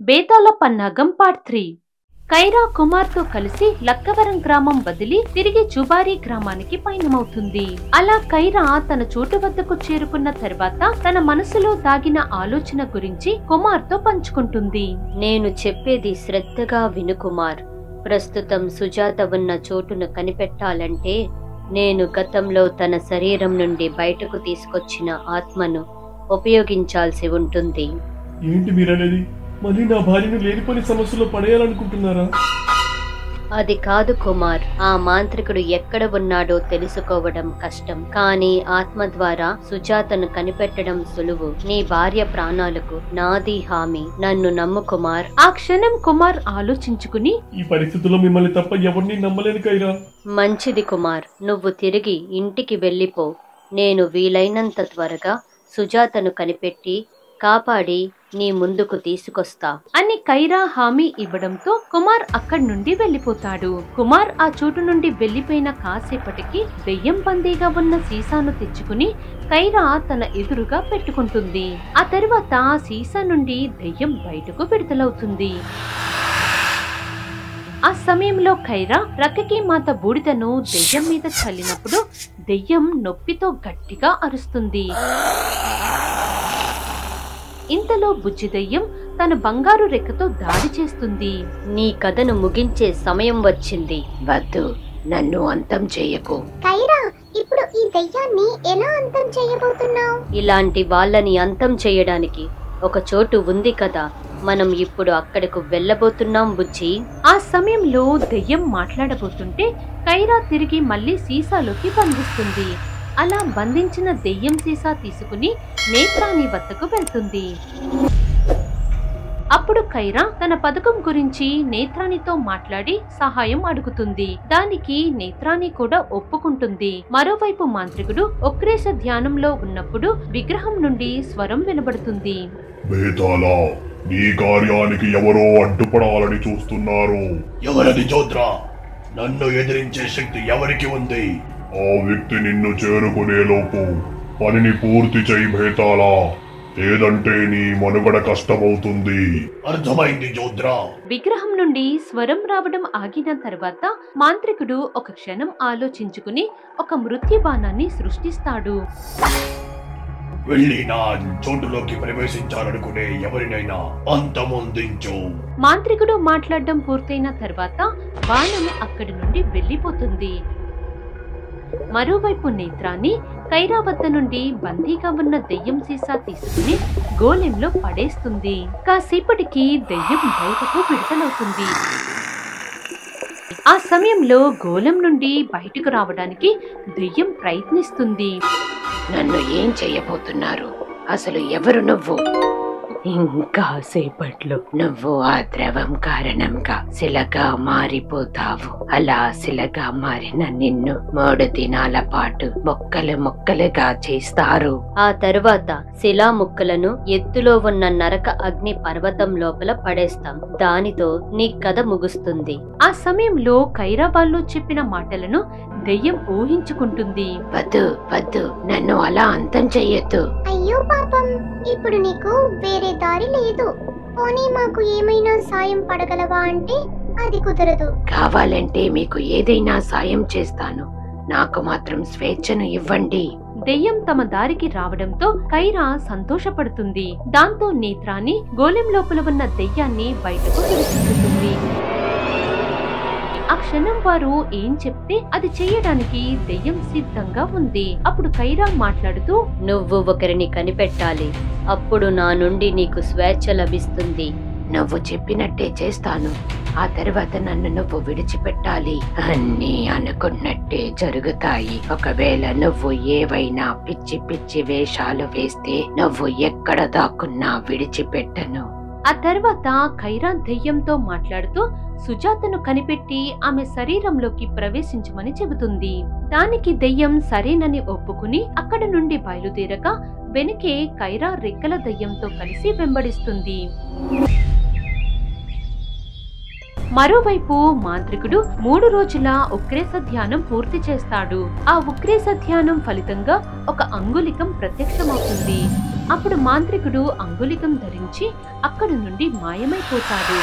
బేతాళ పన్నాగం పార్ట్ 3. కైరా కుమార్తో కలిసి లక్కవరం గ్రామం వదిలి తిరిగి జుబారీ గ్రామానికి పయనమవుతుంది. అలా కైరా తన చోటు వద్దకు చేరుకున్న తర్వాత తన మనసులో దాగిన ఆలోచన గురించి కుమార్తో పంచుకుంటుంది. నేను చెప్పేది శ్రద్ధగా విను కుమార్. ప్రస్తుతం సుజాత ఉన్న చోటును కనిపెట్టాలంటే నేను గతంలో తన శరీరం నుండి బయటకు తీసుకొచ్చిన ఆత్మను ఉపయోగించాల్సి ఉంటుంది. ఏంటి మీరనేది? మళ్ళీ నా భార్యను లేనిపోని సమస్యలో పడేయాలనుకుంటున్నారా? అది కాదు కుమార్, ఆ మాంత్రికుడు ఎక్కడ ఉన్నాడో తెలుసుకోవడం కష్టం, కానీ ఆత్మ ద్వారా సుజాతను కనిపెట్టడం సులువు. నీ భార్య ప్రాణాలకు నాది హామీ, నన్ను నమ్ము కుమార్. ఆ క్షణం కుమార్ ఆలోచించుకుని, ఈ పరిస్థితుల్లో మిమ్మల్ని తప్ప ఎవరిని నమ్మలేను కైరా. మంచిది కుమార్, నువ్వు తిరిగి ఇంటికి వెళ్ళిపో. నేను వీలైనంత త్వరగా సుజాతను కనిపెట్టి కాపాడి నీ ముందుకు తీసుకొస్తా అని కైరా హామీ ఇవ్వడంతో కుమార్ అక్కడి నుండి వెళ్లిపోతాడు. కుమార్ ఆ చోటు నుండి వెళ్లిపోయిన కాసేపటికి దెయ్యం బందీగా ఉన్న సీసాను తెచ్చుకుని కైరా తన ఎదురుగా పెట్టుకుంటుంది. ఆ తర్వాత సీసా నుండి దెయ్యం బయటకు విడుదలవుతుంది. ఆ సమయంలో కైరా రక్కకి మాత బూడిదను దెయ్యం మీద చల్లినప్పుడు దెయ్యం నొప్పితో గట్టిగా అరుస్తుంది. ఇంతలో బుజ్జి దెయ్యం తన బంగారు రెక్కతో దాడి చేస్తుంది. నీ కథను ముగించే సమయం వచ్చింది. వద్దు, నన్ను అంతం చేయకు. కైరా, ఇప్పుడు ఈ దెయ్యాన్ని ఎలా అంతం చేయబోతున్నావు? ఇలాంటి వాళ్ళని అంతం చేయడానికి ఒక చోటు ఉంది కదా, మనం ఇప్పుడు అక్కడకు వెళ్ళబోతున్నాం బుజ్జి. ఆ సమయంలో దెయ్యం మాట్లాడబోతుంటే కైరా తిరిగి మళ్ళీ సీసాలోకి బంధిస్తుంది. అలా బంధించిన దెయ్యం సీసా తీసుకుని నేత్రాని వద్దకు వెళ్తుంది. అప్పుడు కైరా తన పథకం గురించి నేత్రానితో మాట్లాడి సహాయం అడుగుతుంది. దానికి నేత్రాని కూడా ఒప్పుకుంటుంది. మరోవైపు మాంత్రికుడు ఒక్రేష ధ్యానంలో ఉన్నప్పుడు విగ్రహం నుండి స్వరం వినబడుతుంది. బేతాళా, నీ కార్యానికి ఎవరో అడ్డుపడాలని చూస్తున్నారు. ఎవరది చోద్రా? నన్ను ఎదిరించే శక్తి ఎవరికి ఉంది? ఆ వ్యక్తి నిన్ను చేరుకునే లోపు పనిని పూర్తి చేయి బేతాళా, లేదంటే నీ మనుగడ కష్టమవుతుంది. అర్థమైంది చోద్రా. విగ్రహం నుండి స్వరం రావడం ఆగిన తర్వాత మాంత్రికుడు ఒక క్షణం ఆలోచించుకుని ఒక మృత్యు బాణాన్ని సృష్టిస్తాడు. వెళ్ళి నా చోటులోకి ప్రవేశించాలనుకునే ఎవరినైనా అంతమొందించు. మాంత్రికుడు మాట్లాడడం పూర్తయిన తర్వాత బాణం అక్కడి నుండి వెళ్లిపోతుంది. మరోవైపు నేత్రాన్ని కైరా వద్ద నుండి బందీగా ఉన్న దెయ్యం సీసా తీసుకుని గోలెంలో పడేస్తుంది. కాసేపటికి దెయ్యం బయటకు విడుదలవుతుంది. ఆ సమయంలో గోళం నుండి బయటకు రావడానికి దెయ్యం ప్రయత్నిస్తుంది. నన్ను ఏం చేయబోతున్నారు? అసలు ఎవరు నువ్వు? ఇంకా సేపట్లో నువ్వు ఆ ద్రవం కారణంగా శిలగా మారిపోతావు. అలా శిలగా మారిన నిన్ను 3 దినాల పాటు ముక్కలు ముక్కలుగా చేస్తారు. ఆ తరువాత శిలా ముక్కలను ఎత్తులో ఉన్న నరక అగ్ని పర్వతం లోపల పడేస్తాం. దానితో నీ కథ ముగుస్తుంది. ఆ సమయంలో కైరా వాళ్ళు చెప్పిన మాటలను దెయ్యం ఊహించుకుంటుంది. వద్దు వద్దు, నన్ను అలా అంతం చెయ్యొద్దు. అయ్యో పాపం, ఇప్పుడు నీకు వేరే దారి లేదు. పోనీ మాకు ఏమైనా సాయం పడగలవా అంటే అది కుదరదు. కావాలంటే మీకు ఏదైనా సాయం చేస్తాను, నాకు మాత్రం స్వేచ్ఛను ఇవ్వండి. దెయ్యం తమ దారికి రావడంతో కైరా సంతోషపడుతుంది. దాంతో నేత్రాన్ని గోళం లోపల ఉన్న దెయ్యాన్ని బయటకు తీసుకుంటుంది. ఆ క్షణం వారు ఏం చెప్తే అది చెయ్యడానికి దెయ్యం సిద్ధంగా ఉంది. అప్పుడు కైరా మాట్లాడుతూ, నువ్వు ఒకరిని కనిపెట్టాలి, అప్పుడు నా నుండి నీకు స్వేచ్ఛ లభిస్తుంది. నువ్వు చెప్పినట్టే చేస్తాను. ఆ తర్వాత నన్ను నువ్వు విడిచిపెట్టాలి. అన్నీ అనుకున్నట్టే జరుగుతాయి. ఒకవేళ నువ్వు ఏవైనా పిచ్చి పిచ్చి వేషాలు వేస్తే నువ్వు ఎక్కడ దాక్కున్నా విడిచిపెట్టను. ఆ తర్వాత కైరా దెయ్యంతో మాట్లాడుతూ సుజాతను కనిపెట్టి ఆమె శరీరంలోకి ప్రవేశించమని చెబుతుంది. దానికి దెయ్యం సరేనని ఒప్పుకుని అక్కడ నుండి బయలుదేరక వెనకే కైరా రెక్కల దెయ్యంతో కలిసి వెంబడిస్తుంది. మరోవైపు మాంత్రికుడు 3 రోజుల ఉక్రేస ధ్యానం పూర్తి చేస్తాడు. ఆ ఉక్రేస ధ్యానం ఫలితంగా ఒక అంగుళికం ప్రత్యక్షమవుతుంది. అప్పుడు మాంత్రికుడు అంగుళికం ధరించి అక్కడి నుండి మాయమైపోతాడు.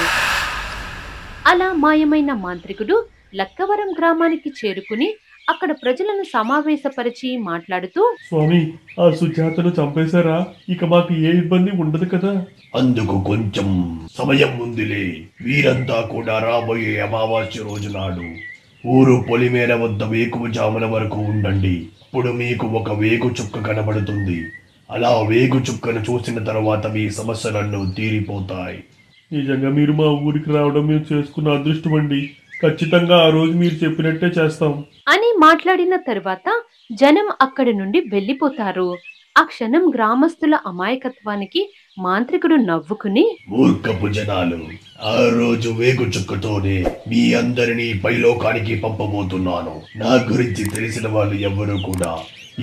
అలా మాయమైన మాంత్రికుడు లక్కవరం గ్రామానికి చేరుకుని అక్కడ ప్రజలను సమావేశపరిచి మాట్లాడుతూ, స్వామి, ఆ సుజాతను చంపేశారా? ఇక మాకు ఏ ఇబ్బంది ఉండదు కదా? అందుకు కొంచెం సమయం ఉందిలే. వీరంతా కూడా రాబోయే అమావాస్య రోజు నాడు ఊరు పొలిమేర వద్ద వేకువజామున వరకు ఉండండి. ఇప్పుడు మీకు ఒక వేగు చుక్క కనబడుతుంది. అలా వేగు చుక్కను చూసిన తర్వాత మీ సమస్యలన్నీ తీరిపోతాయి. నిజంగా మీరు మా ఊరికి రావడం మేము చేసుకున్న అదృష్టం అండి. ఖచ్చితంగా ఆ రోజు మీరు చెప్పినట్టే చేస్తాం అని మాట్లాడిన తరువాత జనం అక్కడి నుండి వెళ్లిపోతారు. ఆ క్షణం గ్రామస్తుల అమాయకత్వానికి మాంత్రికుడు నవ్వుకుని, మూర్ఖపు జనాలు, ఆ రోజు వేగు చుక్కతోనే మీ అందరినీ పైలోకానికి పంపబోతున్నాను. నా గురించి తెలిసిన వాళ్ళు ఎవరు కూడా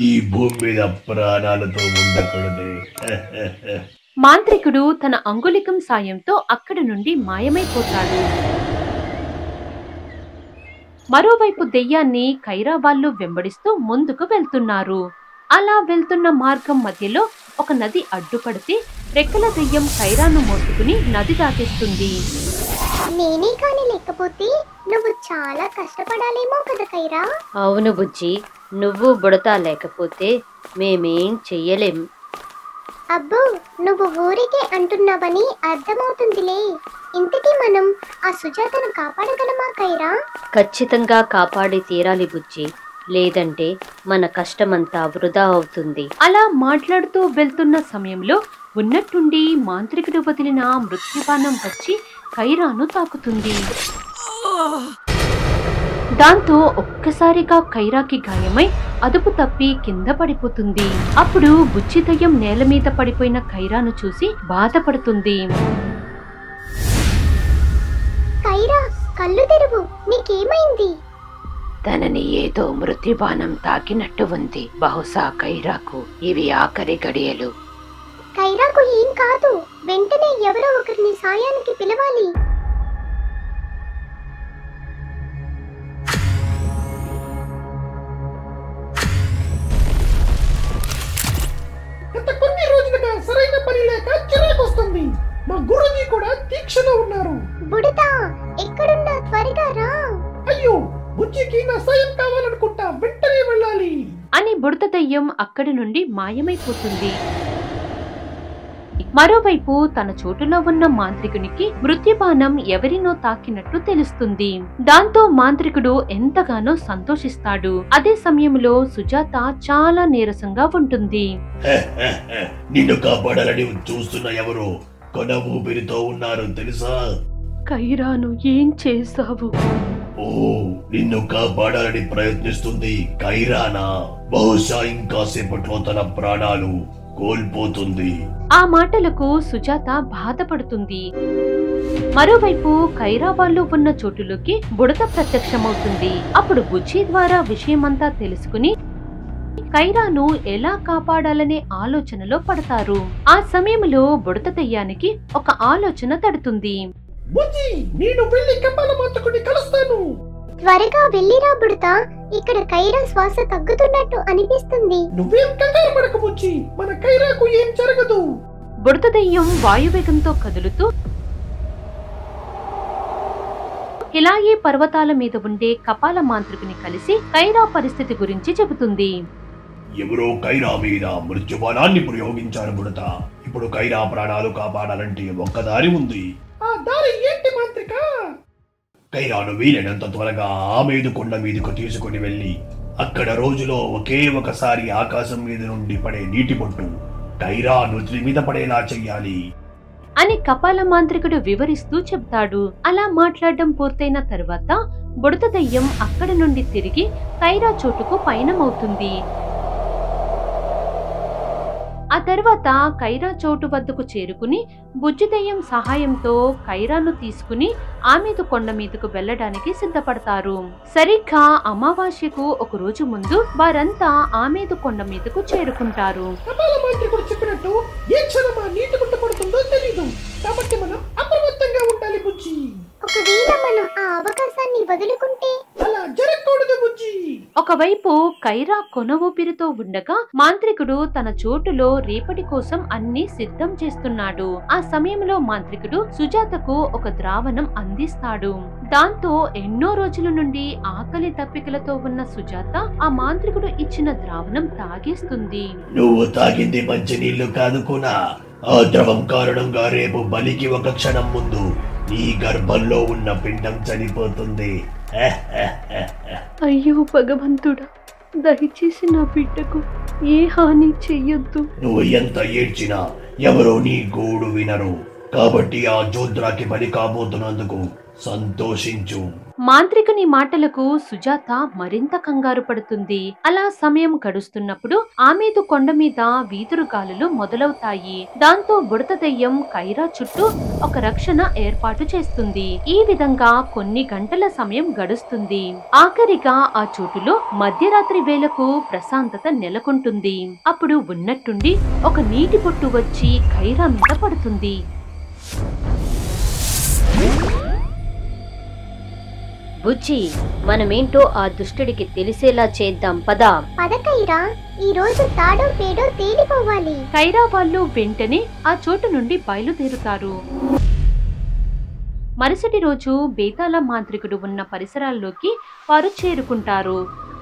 ఈ భూమి మీద ప్రాణాలతో ఉండకూడదే. మాంత్రికుడు తన అంగుళికం సాయంతో అక్కడి నుండి మాయమైపోతాడు. మరోవైపు దెయ్యాన్ని కైరా వాళ్ళు వెంబడిస్తూ ముందుకు వెళ్తున్నారు. అలా వెళ్తున్న మార్గం మధ్యలో ఒక నది అడ్డుపడితే రెక్కల దెయ్యం కైరాను మోసుకుని నది దాటేస్తుంది. నేనే కాని లేకపోతే నువ్వు చాలా కష్టపడాలేమో కదా కైరా. అవును బుజ్జి, నువ్వు బుడతా లేకపోతే మేమేం చెయ్యలేం. అబ్బో, నువ్వు ఊరికే అంటున్నావని అర్థమవుతుందిలే. ఇంతకీ మనం ఆ సుజాతను కాపాడగలమా కైరా? ఖచ్చితంగా కాపాడి తీరాలి బుజ్జి, లేదంటే మన కష్టమంతా వృధా అవుతుంది. అలా మాట్లాడుతూ వెళ్తున్న సమయంలో ఉన్నట్టుండి మాంత్రికుడు వదిలిన మృత్యుబాణం వచ్చి కైరాను తాకుతుంది. దాంతో ఒక్కసారిగా కైరాకి గాయమై అదుపు తప్పి కింద పడిపోతుంది. అప్పుడు బుజ్జి దయ్యం నేల మీద పడిపోయిన కైరాను చూసి బాధపడుతుంది. కైరా, కళ్ళు తెరువు, నీకేమైంది? తనని ఏదో మృత్యుబాణం తాకినట్టు ఉంది. బహుశా కైరాకు ఇవి ఆఖరి గడియలు. కైరాకు ఏం కాదు, వెంటనే ఎవరో ఒకరిని సాయానికి పిలవాలి. గత కొన్ని రోజులుగా సరైన పని లేక చిరాకొస్తుంది. మా గురుజీ కూడా దీక్షలో ఉన్నారు. బుడతా, ఎక్కడున్నా త్వరగా రా. అయ్యో, బుజ్జికి నా సాయం కావాలనుకుంటా, వెంటనే వెళ్ళాలి అని బుడత దయ్యం అక్కడి నుండి మాయమైపోతుంది. మరోవైపు తన చోటులో ఉన్న మాంత్రికునికి మృత్యుబాణం ఎవరినో తాకినట్టు తెలుస్తుంది. దాంతో మాంత్రికుడు ఎంతగానో సంతోషిస్తాడు. అదే సమయంలో సుజాత చాలా నీరసంగా ఉంటుంది. నిన్ను కాపాడాలని చూస్తున్న ఎవరో కొన ఊపిరితో ఉన్నారు తెలుసా? కైరాను ఏం చేశావు? ఓ, నిన్ను కాపాడాలని ప్రయత్నిస్తుంది కైరానా? బహుశా ఇంకా సేపట్లో తన ప్రాణాలు కోల్పోతుంది. ఆ మాటలకు సుజాత బాధపడుతుంది. మరోవైపు కైరా వాళ్ళు ఉన్న చోటులోకి బుడత ప్రత్యక్షమవుతుంది. అప్పుడు బుజ్జి ద్వారా విషయమంతా తెలుసుకుని కైరాను ఎలా కాపాడాలనే ఆలోచనలో పడతారు. ఆ సమయంలో బుడత దెయ్యానికి ఒక ఆలోచన తడుతుంది. బుజ్జి, నేను వెళ్ళి కపాల మాతకుని కలుస్తాను. త్వరగా వెళ్ళిరా బుడతా, ఇక్కడ కైరా శ్వాస తగ్గుతున్నట్టు అనిపిస్తుంది. నువ్వేం కంగారు పడకు బుజ్జి, మన కైరాకు ఏం జరగదు. బుడత దెయ్యం వాయువేగంతో కదులుతూ హిలాయి పర్వతాల మీద ఉండే కపాల మాంత్రికుని కలిసి కైరా పరిస్థితి గురించి చెబుతుంది. ఎవరో కైరా మీద మృత్యుబాణాన్ని ప్రయోగించారు బుడత. ఇప్పుడు కైరా ప్రాణాలు కాపాడాలంటే ఒక్కదారి ఉంది. ఆ దారి ఏంటి మాంత్రిక? కైరాను వీలైనంత త్వరగా ఆమేదు కొండ మీదకు తీసుకుని వెళ్లి అక్కడ రోజులో ఒకే ఒకసారి ఆకాశం మీద నుండి పడే నీటి పొట్టు కైరా నుత్రి మీద పడేలా చెయ్యాలి అని కపాల మాంత్రికుడు వివరిస్తూ చెప్తాడు. అలా మాట్లాడడం పూర్తయిన తర్వాత బుడత దెయ్యం అక్కడి నుండి తిరిగి కైరా చోటుకు పయనమవుతుంది. ఆ తర్వాత కైరా చోటు వద్దకు చేరుకుని బుజ్జి దెయ్యం సహాయంతో కైరాను తీసుకుని ఆమెదు కొండ మీదకు వెళ్లడానికి సిద్ధపడతారు. సరిగ్గా అమావాస్యకు ఒక రోజు ముందు వారంతా ఆమెదు కొండ మీదకు చేరుకుంటారు. కపాల మాంత్రికుడు చెప్పినట్టు ఏ క్షణమా నీటి గుంట పడుతుందో తెలీదు, కాబట్టి మనం అప్రమత్తంగా ఉండాలి బుజ్జి. ఒకవేళ మనం ఒకవైపు కైరా కొన ఊపిరితో ఉండగా మాంత్రికుడు తన చోటులో రేపటి కోసం అన్ని సిద్ధం చేస్తున్నాడు. ఆ సమయంలో మాంత్రికుడు సుజాతకు ఒక ద్రావణం అందిస్తాడు. దాంతో ఎన్నో రోజుల నుండి ఆకలి తప్పికలతో ఉన్న సుజాత ఆ మాంత్రికుడు ఇచ్చిన ద్రావణం తాగేస్తుంది. నువ్వు తాగింది మంచి నీళ్లు కాదు కూడా. ఆ ద్రవం కారణంగా రేపు బలికి ఒక క్షణం ముందు నీ గర్భంలో ఉన్న పిండం చనిపోతుంది. అయ్యో భగవంతుడా, దయచేసి నా బిడ్డకు ఏ హాని చెయ్యొద్దు. నువ్వు ఎంత ఏడ్చినా ఎవరో నీ గోడు వినరు. కాబట్టి ఆ జోద్రాకి బలి కాబోతున్నందుకు సంతోషించు. మాంత్రికుని మాటలకు సుజాత మరింత కంగారు పడుతుంది. అలా సమయం గడుస్తున్నప్పుడు ఆమెదు కొండ మీద వీదురుగాలులు మొదలవుతాయి. దాంతో బుడత దెయ్యం కైరా చుట్టూ ఒక రక్షణ ఏర్పాటు చేస్తుంది. ఈ విధంగా కొన్ని గంటల సమయం గడుస్తుంది. ఆఖరిగా ఆ చోటులో మధ్యరాత్రి వేళకు ప్రశాంతత నెలకొంటుంది. అప్పుడు ఉన్నట్టుండి ఒక నీటి బొట్టు వచ్చి కైరా మీద పడుతుంది. బుజ్జి, మనమేంటో ఆ దుష్టుడికి తెలిసేలా చేద్దాం. పదా కైరా, ఈ రోజు తాడో పేడో తేలిపోవాలి. కైరా వాళ్ళు వెంటనే ఆ చోటు నుండి బయలుదేరుతారు. మరుసటి రోజు బేతాళ మాంత్రికుడు ఉన్న పరిసరాల్లోకి వారు చేరుకుంటారు.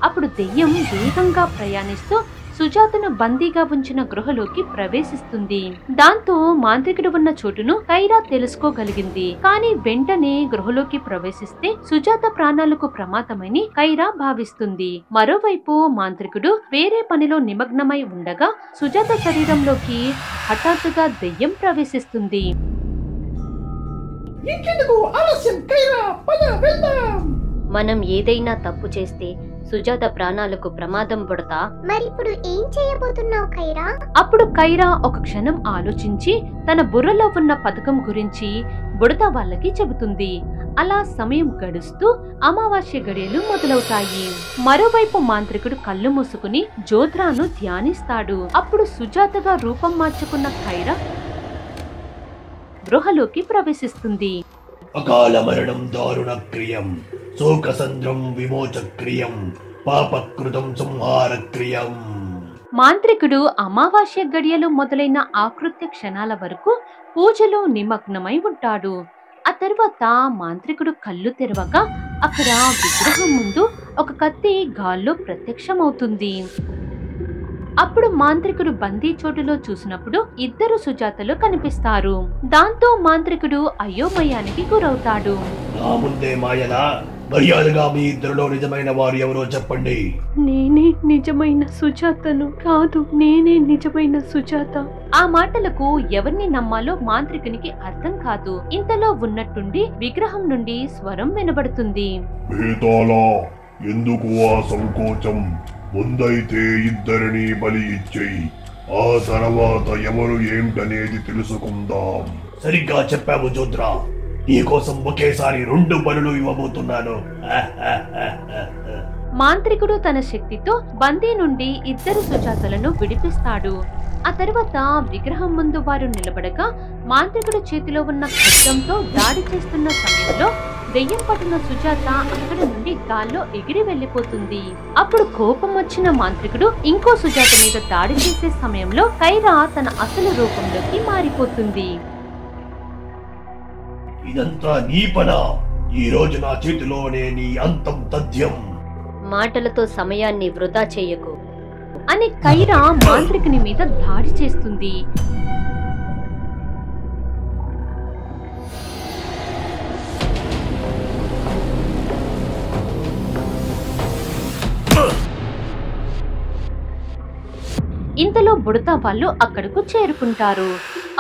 అప్పుడు దెయ్యం వేగంగా ప్రయాణిస్తూ సుజాతను బందీగా ఉంచిన గృహలోకి ప్రవేశిస్తుంది. దాంతో మాంత్రికుడు ఉన్న చోటును కైరా తెలుసుకోగలిగింది. కానీ వెంటనే గృహలోకి ప్రవేశిస్తే సుజాత ప్రాణాలకు ప్రమాదమని కైరా భావిస్తుంది. మరోవైపు మాంత్రికుడు వేరే పనిలో నిమగ్నమై ఉండగా సుజాత శరీరంలోకి హఠాత్తుగా దెయ్యం ప్రవేశిస్తుంది. ఇంకెందుకు ఆలస్యం కైరా, పద వెళ్దాం. మనం ఏదైనా తప్పు చేస్తే సుజాత ప్రాణాలకు ప్రమాదం పడతా. మరిప్పుడు ఏం చేయబోతున్నావు కైరా? అప్పుడు కైరా ఒక క్షణం ఆలోచించి తన బుర్రలో ఉన్న పథకం గురించి బుడత వాళ్ళకి చెబుతుంది. అలా సమయం గడుస్తూ అమావాస్య గడియలు మొదలవుతాయి. మరోవైపు మాంత్రికుడు కళ్ళు మూసుకుని జోద్రాను ధ్యానిస్తాడు. అప్పుడు సుజాతగా రూపం మార్చుకున్న కైరా గృహలోకి ప్రవేశిస్తుంది. అకాల మరణం దారుణ క్రియం, శోకసంద్రం విమోచ క్రియం, పాపకృతం సంహార క్రియం. మాంత్రికుడు అమావాస్య గడియలు మొదలైన ఆకృత్య క్షణాల వరకు పూజలో నిమగ్నమై ఉంటాడు. ఆ తర్వాత మాంత్రికుడు కళ్ళు తెరవగా అక్కడ విగ్రహం ముందు ఒక కత్తి గాల్లో ప్రత్యక్షమవుతుంది. అప్పుడు మాంత్రికుడు బందీ చోటులో చూసినప్పుడు ఇద్దరు సుజాతలు కనిపిస్తారు. దాంతో మాంత్రికుడు అయోమయానికి గురవుతాడు. నా ముందే మాయలా? మర్యాదగా మీ ఇద్దరిలో నిజమైన వారు ఎవరో చెప్పండి. నేనే నిజమైన సుజాతను. కాదు, నేనే నిజమైన సుజాత. ఆ మాటలకు ఎవరిని నమ్మాలో మాంత్రికునికి అర్థం కాదు. ఇంతలో ఉన్నట్టుండి విగ్రహం నుండి స్వరం వినబడుతుంది. బేతాళా, ఎందుకు ఆ సంకోచం? ముందైతే ఇద్దరిని బలి ఇచ్చేయి, ఆ తర్వాత ఎవరు ఏమిటనేది తెలుసుకుందాం. సరిగ్గా చెప్పావు జోద్రా. నీకోసం ఒకేసారి 2 బలులు ఇవ్వబోతున్నాను. మాంత్రికుడు తన శక్తితో బందీ నుండి ఇద్దరు సుజాతలను విడిపిస్తాడు. ఆ తర్వాత విగ్రహం ముందు వారు నిలబడగా మాంత్రికుడు చేతిలో ఉన్న ఖడ్గంతో దాడి చేస్తున్న సమయంలో దెయ్యం పట్టిన సుజాత అక్కడి నుండి గాల్లో ఎగిరి వెళ్లిపోతుంది. అప్పుడు కోపం వచ్చిన మాంత్రికుడు ఇంకో సుజాత మీద దాడి చేసే సమయంలో కైరా తన అసలు రూపంలోకి మారిపోతుంది. ఇదంతా నీ పనా? ఈ రోజు నా చేతిలోనే నీ అంతం తథ్యం. మాటలతో సమయాన్ని వృధా చేయకు అని కైరా మాంత్రికుని మీద దాడి చేస్తుంది. ఇంతలో బుడత వాళ్ళు అక్కడకు చేరుకుంటారు.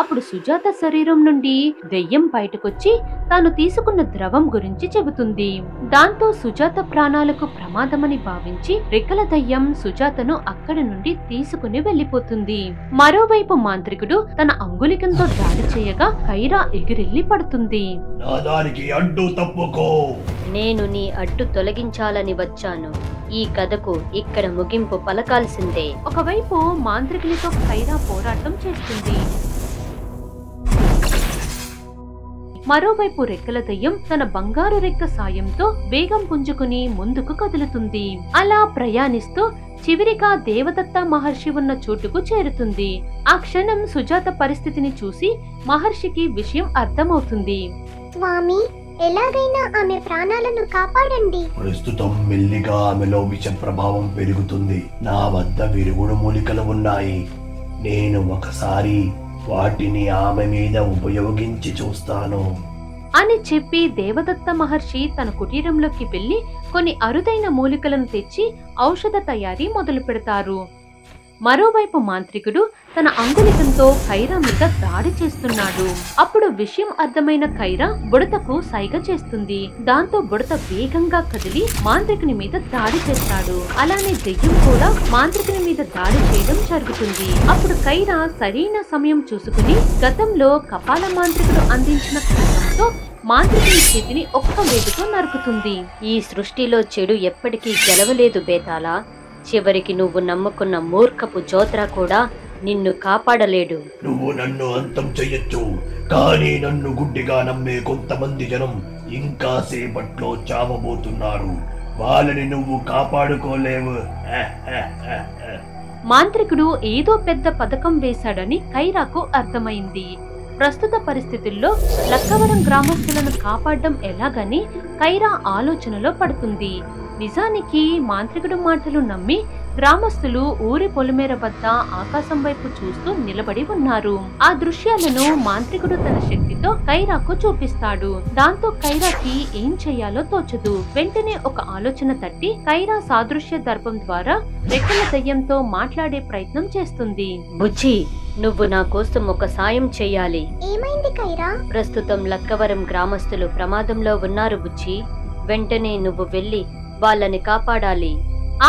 అప్పుడు సుజాత శరీరం నుండి దెయ్యం బయటకొచ్చి తాను తీసుకున్న ద్రవం గురించి చెబుతుంది. దాంతో సుజాత ప్రాణాలకు ప్రమాదమని భావించి రెక్కల దెయ్యం సుజాతను అక్కడి నుండి తీసుకుని వెళ్లిపోతుంది. మరోవైపు మాంత్రికుడు తన అంగుళికంతో దాడి చేయగా కైరా ఎగిరెళ్లి పడుతుంది. నా దానికి అడ్డు తప్పుకో. నేను నీ అడ్డు తొలగించాలని వచ్చాను. ఈ కథకు ఇక్కడ ముగింపు పలకాల్సిందే. ఒకవైపు మాంత్రికునితో కైరా పోరాటం చేస్తుంది. మరోవైపు రెక్కల దయ్యం తన బంగారు రెక్క సాయంతో వేగం పుంజుకుని ముందుకు కదులుతుంది. అలా ప్రయాణిస్తూ చివరిగా దేవదత్త మహర్షి ఉన్న చోటుకు చేరుతుంది. ఆ క్షణం సుజాత పరిస్థితిని చూసి మహర్షికి విషయం అర్థమవుతుంది. స్వామి, ఎలాగైనా ఆమె ప్రాణాలను కాపాడండి. ప్రస్తుతం మెల్లిగా ఆమెలో విష ప్రభావం పెరుగుతుంది. నా వద్ద విరుగుడు మూలికలు ఉన్నాయి. నేను ఒకసారి వాటిని ఆమె మీద ఉపయోగించి చూస్తాను అని చెప్పి దేవదత్త మహర్షి తన కుటీరంలోకి వెళ్లి కొన్ని అరుదైన మూలికలను తెచ్చి ఔషధ తయారీ మొదలు పెడతారు. మరోవైపు మాంత్రికుడు తన అంగుళికంతో కైరా మీద దాడి చేస్తున్నాడు. అప్పుడు విషయం అర్థమైన కైరా బుడతకు సైగ చేస్తుంది. దాంతో బుడత వేగంగా కదిలి మాంత్రికుని మీద దాడి చేస్తాడు. అలానే దెయ్యం కూడా మాంత్రికుని మీద దాడి చేయడం జరుగుతుంది. అప్పుడు కైరా సరైన సమయం చూసుకుని గతంలో కపాల మాంత్రికుడు అందించిన ఖడ్గంతో మాంత్రికుని చేతిని ఒక్క వేటుతో నరుకుతుంది. ఈ సృష్టిలో చెడు ఎప్పటికీ గెలవలేదు బేతాళా. చివరికి నువ్వు నమ్ముకున్న మూర్ఖపు జోత్రా కూడా నిన్ను కాపాడలేడు. నువ్వు నన్ను అంతం చెయ్యొచ్చు, కానీ నన్ను గుడ్డిగా నమ్మే కొంతమంది జనం ఇంకా సేపట్లో చావబోతున్నారు. వాళ్ళని నువ్వు కాపాడుకోలేవు. మాంత్రికుడు ఏదో పెద్ద పథకం వేశాడని కైరాకు అర్థమైంది. ప్రస్తుత పరిస్థితుల్లో లక్కవరం గ్రామస్తులను కాపాడడం ఎలాగని కైరా ఆలోచనలో పడుతుంది. నిజానికి మాంత్రికుడు మాటలు నమ్మి గ్రామస్తులు ఊరి పొలిమేర వద్ద ఆకాశం వైపు చూస్తూ నిలబడి ఉన్నారు. ఆ దృశ్యాలను మాంత్రికుడు తన శక్తితో కైరాకు చూపిస్తాడు. దాంతో కైరాకి ఏం చెయ్యాలో తోచదు. వెంటనే ఒక ఆలోచన తట్టి కైరా సాదృశ్య దర్పం ద్వారా రెక్కల దయ్యంతో మాట్లాడే ప్రయత్నం చేస్తుంది. బుజ్జి, నువ్వు నా కోసం ఒక సాయం చెయ్యాలి. ఏమైంది కైరా? ప్రస్తుతం లక్కవరం గ్రామస్తులు ప్రమాదంలో ఉన్నారు బుజ్జి. వెంటనే నువ్వు వెళ్లి వాళ్ళని కాపాడాలి.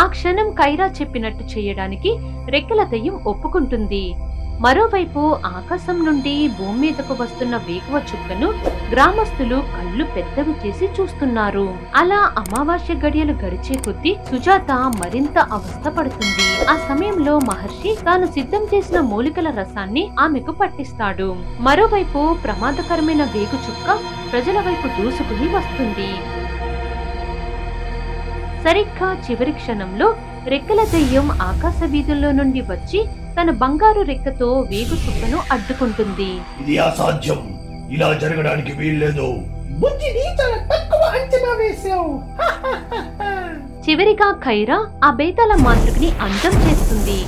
ఆ క్షణం కైరా చెప్పినట్టు చేయడానికి రెక్కల దయ్యం ఒప్పుకుంటుంది. మరోవైపు ఆకాశం నుండి భూమి మీదకు వస్తున్న వేకువ చుక్కను గ్రామస్తులు కళ్ళు పెద్దవి చేసి చూస్తున్నారు. అలా అమావాస్య గడియలు గడిచే కొద్దీ సుజాత మరింత అవస్థ పడుతుంది. ఆ సమయంలో మహర్షి తాను సిద్ధం చేసిన మూలికల రసాన్ని ఆమెకు పట్టిస్తాడు. మరోవైపు ప్రమాదకరమైన వేగు చుక్క ప్రజల వైపు దూసుకుని వస్తుంది. సరిగ్గా చివరి క్షణంలో రెక్కల దయ్యం ఆకాశ వీధుల్లో నుండి వచ్చి తన బంగారు రెక్కతో వేగు చుక్కను అడ్డుకుంటుంది. ఇది అసాధ్యం, ఇలా జరగడానికి వీల్లేదు. బుజ్జిని చాలా తక్కువ అంచనా వేశావు. చివరిగా ఖైరా ఆ బేతాళ మాంత్రికుని అంతం చేస్తుంది.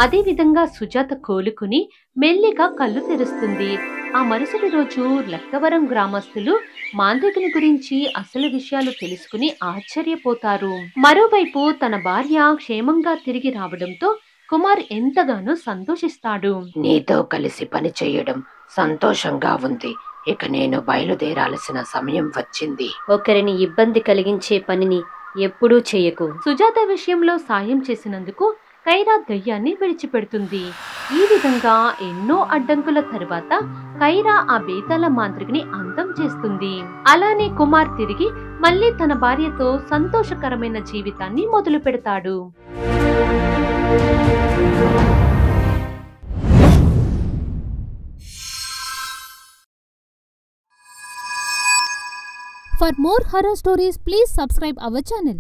అదే విధంగా సుజాత కోలుకుని మెల్లిగా కళ్ళు తెరుస్తుంది. ఆ మరుసటి రోజు లక్కవరం గ్రామస్తులు మాంత్రికుని గురించి అసలు విషయాలు తెలుసుకుని ఆశ్చర్యపోతారు. మరోవైపు తన భార్య క్షేమంగా తిరిగి రావడంతో కుమార్ ఎంతగానో సంతోషిస్తాడు. నీతో కలిసి పని చేయడం సంతోషంగా ఉంది. ఇక నేను బయలుదేరాల్సిన సమయం వచ్చింది. ఒకరిని ఇబ్బంది కలిగించే పనిని ఎప్పుడూ చేయకు. సుజాత విషయంలో సాయం చేసినందుకు కైరా దయ్యాన్ని విడిచిపెడుతుంది. ఈ విధంగా ఎన్నో అడ్డంకుల తరువాత కైరా ఆ బేతాళ మాంత్రికుని అంతం చేస్తుంది. అలానే కుమార్ తిరిగి మళ్ళీ తన భార్యతో సంతోషకరమైన జీవితాన్ని మొదలు పెడతాడు. For more horror stories, please subscribe our channel.